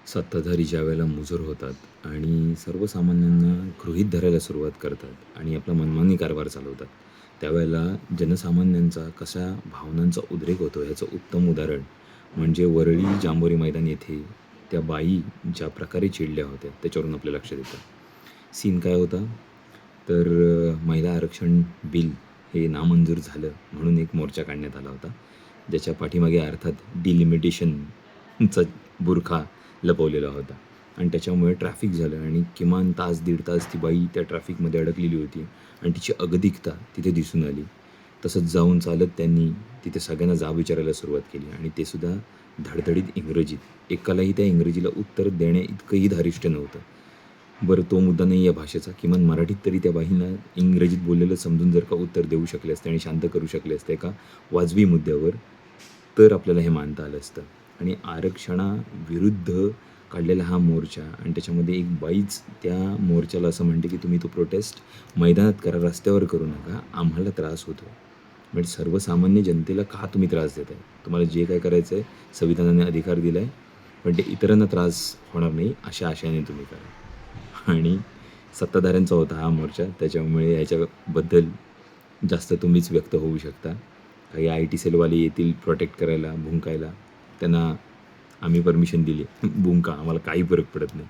सत्ताधारी ज्यावेळेला मुजोर होतात आणि सर्वसामान्यांना गृहीत धरायला सुरुवात करतात आणि आपला मनमानी कारभार चालवतात, त्यावेळेला जनसामान्यांचा कशा भावनांचा उद्रेक होतो ह्याचं उत्तम उदाहरण म्हणजे वरळी जांभोरी मैदान येथे त्या बाई ज्या प्रकारे चिडल्या होत्या त्याच्यावरून आपल्या लक्षात येतं. सीन काय होता तर महिला आरक्षण बिल हे नामंजूर झालं म्हणून एक मोर्चा काढण्यात आला होता, ज्याच्या पाठीमागे अर्थात डिलिमिटेशनचा बुरखा लपवलेला होता आणि त्याच्यामुळे ट्रॅफिक झालं आणि किमान तास दीड तास ती बाई त्या ट्रॅफिकमध्ये अडकलेली होती आणि तिची अगतिकता तिथे दिसून आली. तसंच जाऊन चालत त्यांनी तिथे सगळ्यांना जाब विचारायला सुरुवात केली आणि ते सुद्धा धडधडीत इंग्रजीत. एकालाही त्या इंग्रजीला उत्तर देण्या इतकंही धारिष्ट नव्हतं. बरं तो मुद्दा नाही आहे भाषेचा, किमान मराठीत तरी त्या बाईंना इंग्रजीत बोललेलं समजून जर का उत्तर देऊ शकले असते आणि शांत करू शकले असते एका वाजवी मुद्द्यावर, तर आपल्याला हे मानता आलं असतं. आणि आरक्षणाविरुद्ध काढलेला हा मोर्चा आणि त्याच्यामध्ये एक बाईच त्या मोर्चाला असं म्हणते की तुम्ही तो प्रोटेस्ट मैदानात करा, रस्त्यावर करू नका, आम्हाला त्रास होतो. म्हणजे सर्वसामान्य जनतेला का तुम्ही त्रास देत आहे? तुम्हाला जे काय करायचं आहे संविधानाने अधिकार दिला आहे, पण ते इतरांना त्रास होणार नाही अशा आशयाने तुम्ही करा. आणि सत्ताधाऱ्यांचा होता हा मोर्चा, त्याच्यामुळे ह्याच्याबद्दल जास्त तुम्हीच व्यक्त होऊ शकता. काही IT सेलवाले येतील प्रोटेक्ट करायला, भुंकायला, त्यांना आम्ही परमिशन दिली. भुंका, आम्हाला काही फरक पडत नाही.